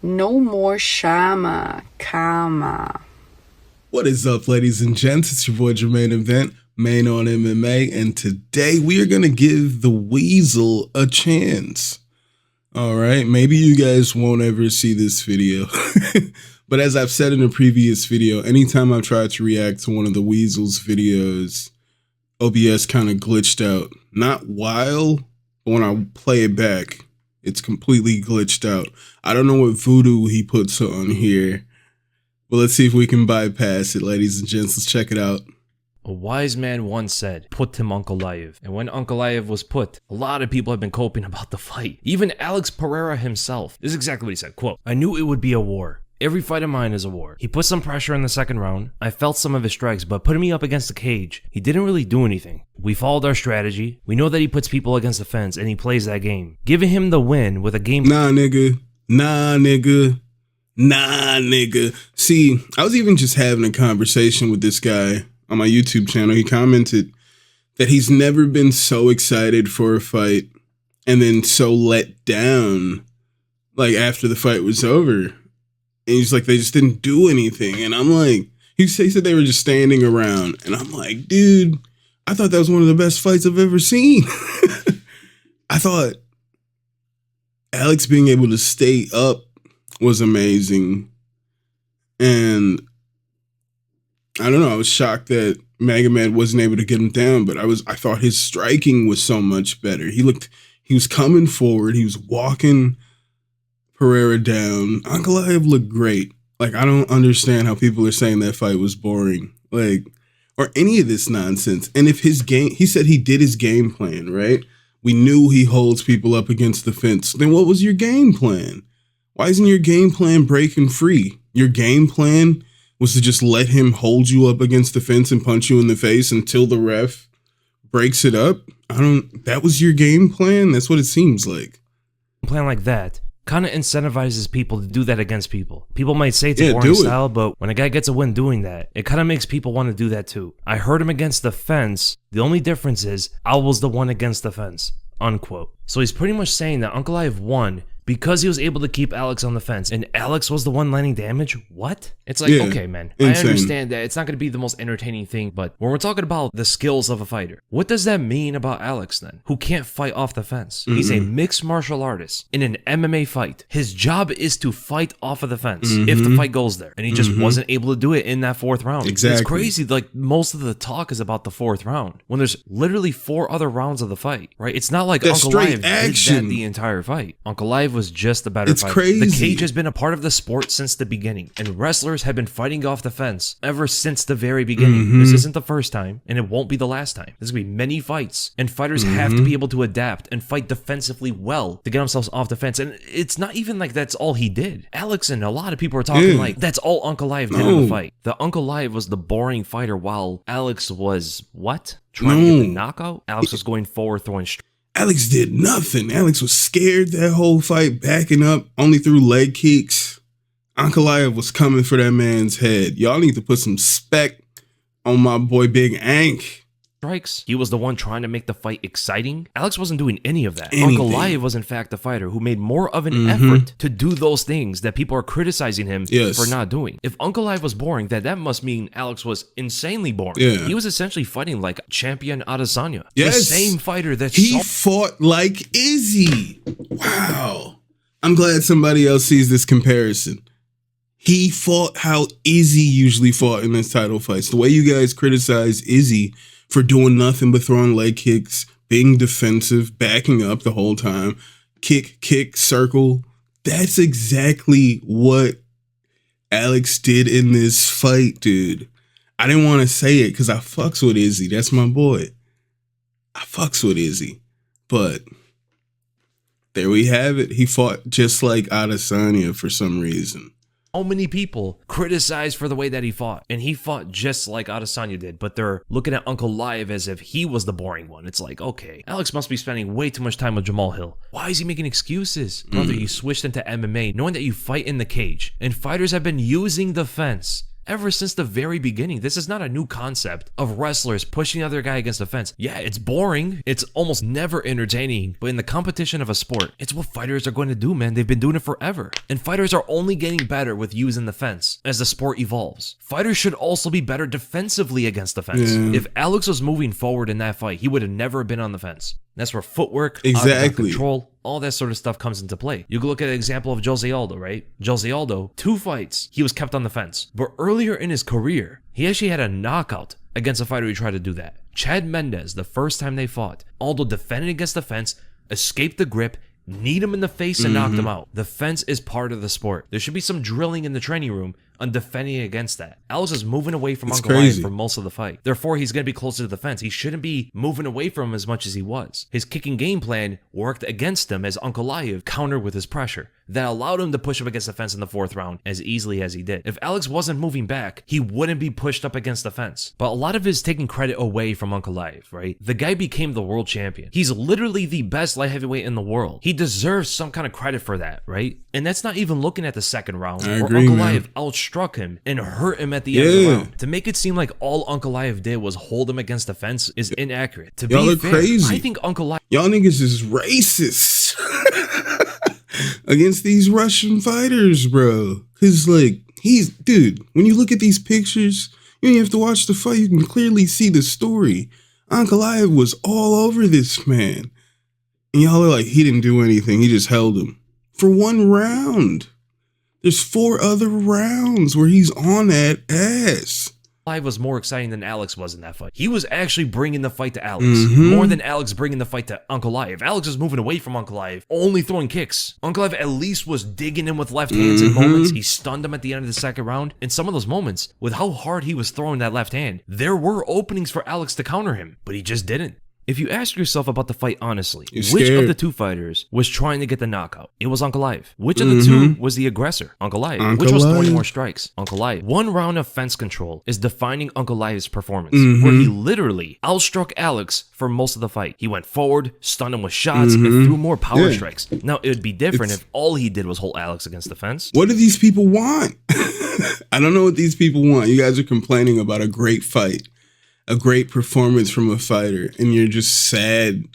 No more Shama, Kama. What is up, ladies and gents? It's your boy Jermaine Event, main on MMA, and today we are going to give TheWeasle a chance. Alright, maybe you guys won't ever see this video, but as I've said in a previous video, anytime I've tried to react to one of TheWeasle's videos, OBS kind of glitched out. Not while, but when I play it back, it's completely glitched out. I don't know what voodoo he puts on here, but let's see if we can bypass it, ladies and gents. Let's check it out. A wise man once said, put him Ankalaev. And when Ankalaev was put, a lot of people have been coping about the fight. Even Alex Pereira himself. This is exactly what he said, quote, "I knew it would be a war. Every fight of mine is a war. He put some pressure in the second round. I felt some of his strikes, but putting me up against the cage, he didn't really do anything. We followed our strategy. We know that he puts people against the fence and he plays that game. Giving him the win with a game." Nah, nigga. Nah, nigga. Nah, nigga. See, I was even just having a conversation with this guy on my YouTube channel. He commented that he's never been so excited for a fight and then so let down, like, after the fight was over. And he's like, they just didn't do anything. And I'm like, he said they were just standing around. And I'm like, dude, I thought that was one of the best fights I've ever seen. I thought Alex being able to stay up was amazing. And I don't know, I was shocked that Magomed wasn't able to get him down, but I thought his striking was so much better. He was coming forward, he was walking Pereira down. Ankalaev looked great. Like, I don't understand how people are saying that fight was boring, like, or any of this nonsense. And if his game, he said he did his game plan, right? We knew he holds people up against the fence. Then what was your game plan? Why isn't your game plan breaking free? Your game plan was to just let him hold you up against the fence and punch you in the face until the ref breaks it up? That was your game plan? That's what it seems like. Plan like that kind of incentivizes people to do that against people. People might say it's a boring style, but when a guy gets a win doing that, it kind of makes people want to do that too. I heard him against the fence. The only difference is I was the one against the fence, unquote. So he's pretty much saying that Ankalaev won because he was able to keep Alex on the fence, and Alex was the one landing damage? What? It's like, okay, man, insane. I understand that it's not going to be the most entertaining thing, but when we're talking about the skills of a fighter, what does that mean about Alex then, who can't fight off the fence? He's a mixed martial artist in an MMA fight. His job is to fight off of the fence if the fight goes there, and he just wasn't able to do it in that fourth round. Exactly. It's crazy, like, most of the talk is about the fourth round, when there's literally 4 other rounds of the fight, right? It's not like Ankalaev did that the entire fight. Ankalaev was just a better fighter. Crazy. The cage has been a part of the sport since the beginning, and wrestlers have been fighting off the fence ever since the very beginning. This isn't the first time, and it won't be the last time. There's gonna be many fights, and fighters have to be able to adapt and fight defensively well to get themselves off the fence. And it's not even like that's all he did. Alex and a lot of people are talking like that's all Ankalaev did in the fight. The Ankalaev was the boring fighter, while Alex was what? Trying to get the knockout? Alex was going forward, throwing Alex did nothing. Alex was scared that whole fight, backing up, only threw leg kicks. Ankalaev was coming for that man's head. Y'all need to put some spec on my boy Big Ank. Strikes. He was the one trying to make the fight exciting. Alex wasn't doing any of that. Ankalaev was in fact the fighter who made more of an effort to do those things that people are criticizing him for not doing. If Ankalaev was boring, that must mean Alex was insanely boring. He was essentially fighting like champion Adesanya. The same fighter that he fought like Izzy. Wow. I'm glad somebody else sees this comparison. He fought how Izzy usually fought in his title fights. The way you guys criticize Izzy for doing nothing but throwing leg kicks, being defensive, backing up the whole time, kick, circle. That's exactly what Alex did in this fight, dude. I didn't want to say it because I fucks with Izzy. That's my boy. I fucks with Izzy. But there we have it. He fought just like Adesanya for some reason. So many people criticize for the way that he fought, and he fought just like Adesanya did, but they're looking at Ankalaev as if he was the boring one. It's like, okay, Alex must be spending way too much time with Jamal Hill. Why is he making excuses? Brother, you switched into MMA knowing that you fight in the cage, and fighters have been using the fence ever since the very beginning. This is not a new concept of wrestlers pushing the other guy against the fence. Yeah, it's boring. It's almost never entertaining. But in the competition of a sport, it's what fighters are going to do, man. They've been doing it forever. And fighters are only getting better with using the fence as the sport evolves. Fighters should also be better defensively against the fence. Yeah. If Alex was moving forward in that fight, he would have never been on the fence. That's where footwork, control, all that sort of stuff comes into play. You can look at an example of Jose Aldo, right? Jose Aldo, 2 fights, he was kept on the fence. But earlier in his career, he actually had a knockout against a fighter who tried to do that. Chad Mendes, the first time they fought, Aldo defended against the fence, escaped the grip, kneed him in the face and knocked him out. The fence is part of the sport. There should be some drilling in the training room on defending against that. Alex is moving away from Ankalaev for most of the fight. Therefore, he's going to be closer to the fence. He shouldn't be moving away from him as much as he was. His kicking game plan worked against him as Ankalaev countered with his pressure. That allowed him to push up against the fence in the 4th round as easily as he did. If Alex wasn't moving back, he wouldn't be pushed up against the fence. But a lot of it is taking credit away from Ankalaev, right? The guy became the world champion. He's literally the best light heavyweight in the world. He deserves some kind of credit for that, right? And that's not even looking at the 2nd round where Ankalaev outstruck him and hurt him at the end of the round. To make it seem like all Ankalaev did was hold him against the fence is inaccurate. To Y'all be are fair, crazy. I think Ankalaev... Y'all niggas is racist against these Russian fighters, bro. Cause like, dude, when you look at these pictures, you don't have to watch the fight. You can clearly see the story. Ankalaev was all over this man. And y'all are like, he didn't do anything. He just held him for 1 round. There's 4 other rounds where he's on that ass. Was more exciting than Alex was in that fight. He was actually bringing the fight to Alex more than Alex bringing the fight to Ankalaev. Alex was moving away from Ankalaev, only throwing kicks. Ankalaev at least was digging him with left hands in moments. He stunned him at the end of the 2nd round. In some of those moments, with how hard he was throwing that left hand, there were openings for Alex to counter him, but he just didn't. If you ask yourself about the fight honestly, which of the 2 fighters was trying to get the knockout? It was Ankalaev. Which of the 2 was the aggressor? Ankalaev. Which was throwing more strikes? Ankalaev. 1 round of fence control is defining Ankalaev's performance, where he literally outstruck Alex for most of the fight. He went forward, stunned him with shots, and threw more power strikes. Now, it would be different if all he did was hold Alex against the fence. What do these people want? I don't know what these people want. You guys are complaining about a great fight, a great performance from a fighter, and you're just sad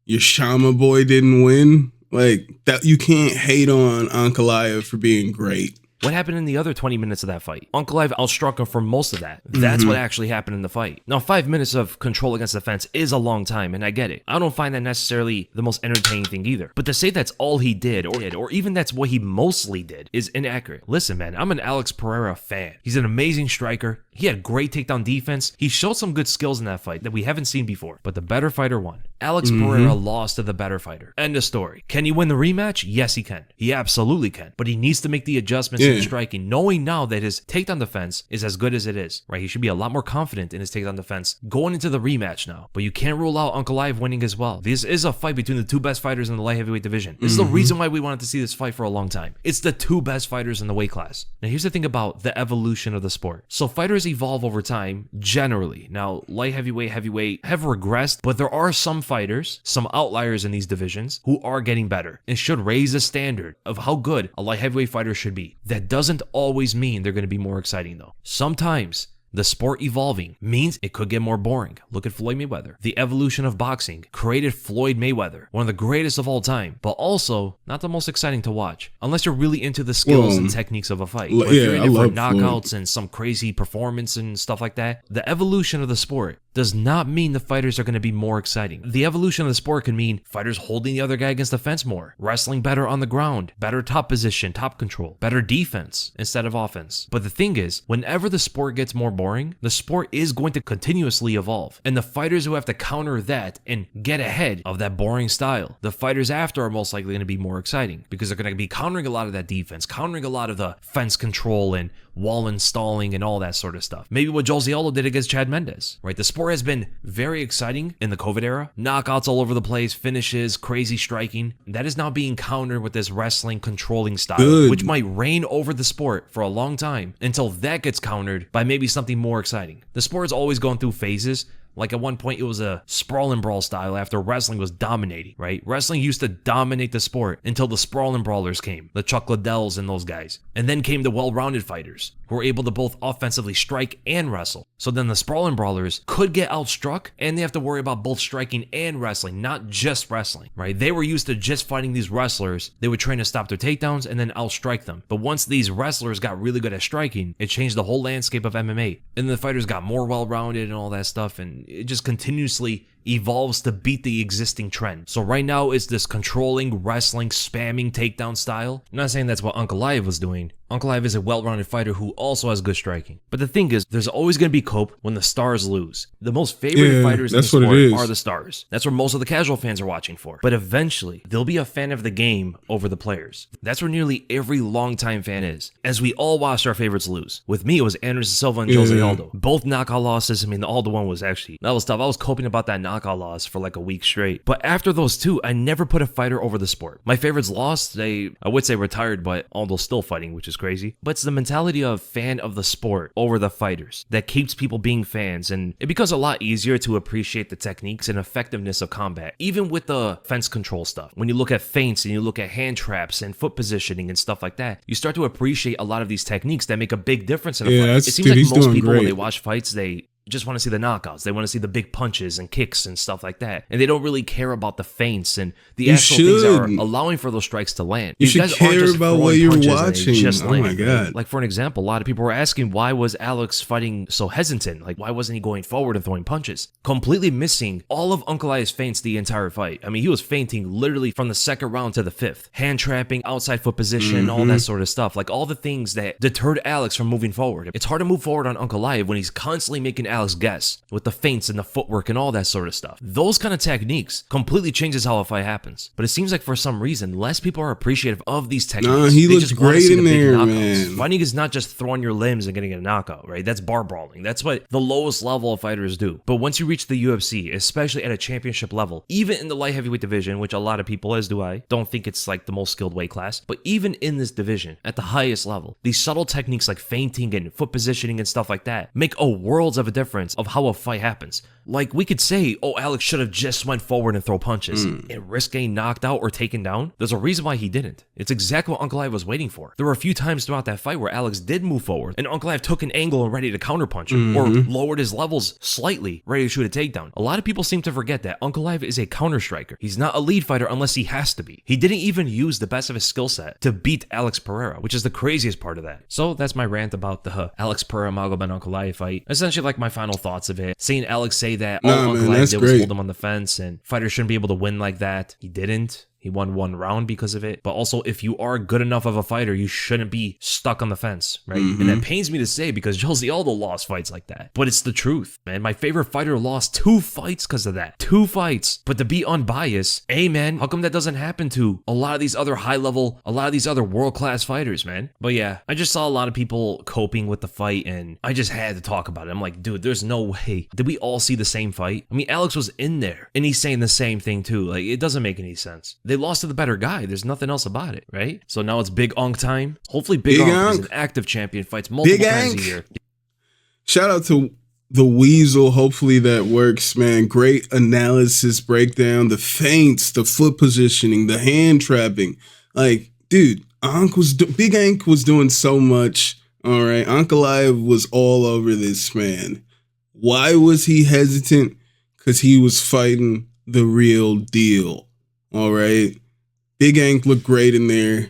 your Shama boy didn't win. Like, that, you can't hate on Ankalaev for being great. What happened in the other 20 minutes of that fight? Ankalaev outstruck him for most of that. That's what actually happened in the fight. Now, 5 minutes of control against the fence is a long time, and I get it. I don't find that necessarily the most entertaining thing either. But to say that's all he did, or even that's what he mostly did, is inaccurate. Listen, man, I'm an Alex Pereira fan. He's an amazing striker. He had great takedown defense. He showed some good skills in that fight that we haven't seen before. But the better fighter won. Alex Pereira lost to the better fighter. End of story. Can he win the rematch? Yes, he can. He absolutely can. But he needs to make the adjustments in striking, knowing now that his takedown defense is as good as it is, right? He should be a lot more confident in his takedown defense going into the rematch now. But you can't rule out Ankalaev winning as well. This is a fight between the 2 best fighters in the light heavyweight division. This is the reason why we wanted to see this fight for a long time. It's the 2 best fighters in the weight class. Now, here's the thing about the evolution of the sport. So fighters evolve over time, generally. Now, light heavyweight, heavyweight have regressed, but there are some fighters, some outliers in these divisions, who are getting better and should raise the standard of how good a light heavyweight fighter should be. That doesn't always mean they're going to be more exciting, though. Sometimes the sport evolving means it could get more boring. Look at Floyd Mayweather. The evolution of boxing created Floyd Mayweather, one of the greatest of all time, but also not the most exciting to watch, unless you're really into the skills and techniques of a fight. If you're in it for knockouts and some crazy performance and stuff like that, the evolution of the sport does not mean the fighters are going to be more exciting. The evolution of the sport can mean fighters holding the other guy against the fence more, wrestling better on the ground, better top position, top control, better defense instead of offense. But the thing is, whenever the sport gets more boring, the sport is going to continuously evolve. And the fighters who have to counter that and get ahead of that boring style, the fighters after are most likely going to be more exciting because they're going to be countering a lot of that defense, countering a lot of the fence control and wall installing and all that sort of stuff. Maybe what Jose Aldo did against Chad Mendes, right? The sport has been very exciting in the COVID era. Knockouts all over the place, finishes, crazy striking. That is now being countered with this wrestling controlling style, which might reign over the sport for a long time until that gets countered by maybe something more exciting. The sport is always going through phases. Like at one point, it was a sprawl and brawl style after wrestling was dominating, right? Wrestling used to dominate the sport until the sprawl and brawlers came, the Chuck Liddells and those guys. And then came the well-rounded fighters. who are able to both offensively strike and wrestle. So then the sprawling brawlers could get outstruck, and they have to worry about both striking and wrestling, not just wrestling, right? They were used to just fighting these wrestlers. They would train to stop their takedowns and then outstrike them. But once these wrestlers got really good at striking, it changed the whole landscape of MMA. And the fighters got more well-rounded and all that stuff, and it just continuously evolves to beat the existing trend. So right now it's this controlling, wrestling, spamming takedown style. I'm not saying that's what Ankalaev was doing. Ankalaev is a well-rounded fighter who also has good striking. But the thing is, there's always going to be cope when the stars lose. The most favorite fighters in the sport are the stars. That's where most of the casual fans are watching for. But eventually, they'll be a fan of the game over the players. That's where nearly every longtime fan is, as we all watched our favorites lose. With me, it was Anderson Silva and Jose Aldo. Both knockout losses. I mean, the Aldo one was actually, that was tough. I was coping about that knockout loss for like a week straight. But after those two, I never put a fighter over the sport. My favorites lost. I would say retired, but Aldo's still fighting, which is crazy. But it's the mentality of fan of the sport over the fighters that keeps people being fans, and it becomes a lot easier to appreciate the techniques and effectiveness of combat, even with the fence control stuff. When you look at feints and you look at hand traps and foot positioning and stuff like that, you start to appreciate a lot of these techniques that make a big difference in a fight. It seems like most people, when they watch fights, they just want to see the knockouts. They want to see the big punches and kicks and stuff like that. And they don't really care about the feints and the actual things that are allowing for those strikes to land. You should care about what you're watching. Oh my God. Like for an example, a lot of people were asking, why was Alex fighting so hesitant? Like, why wasn't he going forward and throwing punches? Completely missing all of Ankalaev's feints the entire fight. I mean, he was feinting literally from the second round to the fifth. Hand trapping, outside foot position, all that sort of stuff. Like all the things that deterred Alex from moving forward. It's hard to move forward on Ankalaev when he's constantly making Alex guess with the feints and the footwork and all that sort of stuff. Those kind of techniques completely changes how a fight happens. But it seems like for some reason, less people are appreciative of these techniques. Nah, he looks great in there, man. Fighting is not just throwing your limbs and getting a knockout, right? That's bar brawling. That's what the lowest level of fighters do. But once you reach the UFC, especially at a championship level, even in the light heavyweight division, which a lot of people, as do I, don't think it's like the most skilled weight class, but even in this division, at the highest level, these subtle techniques like feinting and foot positioning and stuff like that make a worlds of a difference of how a fight happens. Like, we could say, oh, Alex should have just went forward and throw punches and risk getting knocked out or taken down. There's a reason why he didn't. It's exactly what Ankalaev was waiting for. There were a few times throughout that fight where Alex did move forward and Ankalaev took an angle and ready to counterpunch him or lowered his levels slightly, ready to shoot a takedown. A lot of people seem to forget that Ankalaev is a counter striker. He's not a lead fighter unless he has to be. He didn't even use the best of his skill set to beat Alex Pereira, which is the craziest part of that. So that's my rant about the Alex Pereira Magomed Ankalaev fight. Essentially, like, my final thoughts of it. Seeing Alex say that all Ankalaev did was hold him on the fence and fighters shouldn't be able to win like that. He didn't. He won one round because of it. But also, if you are good enough of a fighter, you shouldn't be stuck on the fence, right? And that pains me to say because Jose Aldo lost fights like that. But it's the truth, man. My favorite fighter lost 2 fights because of that. 2 fights. But to be unbiased, hey, man, how come that doesn't happen to a lot of these other high-level, a lot of these other world-class fighters, man? But yeah, I just saw a lot of people coping with the fight, and I just had to talk about it. I'm like, dude, there's no way. Did we all see the same fight? I mean, Alex was in there, and he's saying the same thing, too. Like, it doesn't make any sense. They lost to the better guy. There's nothing else about it, right? So now it's Big Onk time. Hopefully Big Onk is an active champion, fights multiple times a year. Shout out to TheWeasle. Hopefully that works, man. Great analysis, breakdown, the feints, the foot positioning, the hand trapping. Like, dude, Big Onk was doing so much. All right, Ankalaev was all over this, man. Why was he hesitant? Because he was fighting the real deal. All right. Big Onk looked great in there.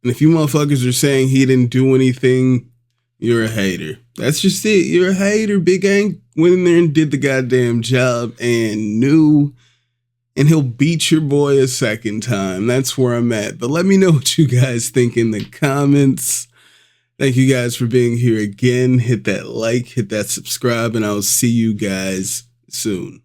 And if you motherfuckers are saying he didn't do anything, you're a hater. That's just it. You're a hater. Big Onk went in there and did the goddamn job and knew. And he'll beat your boy a second time. That's where I'm at. But let me know what you guys think in the comments. Thank you guys for being here again. Hit that like, hit that subscribe, and I'll see you guys soon.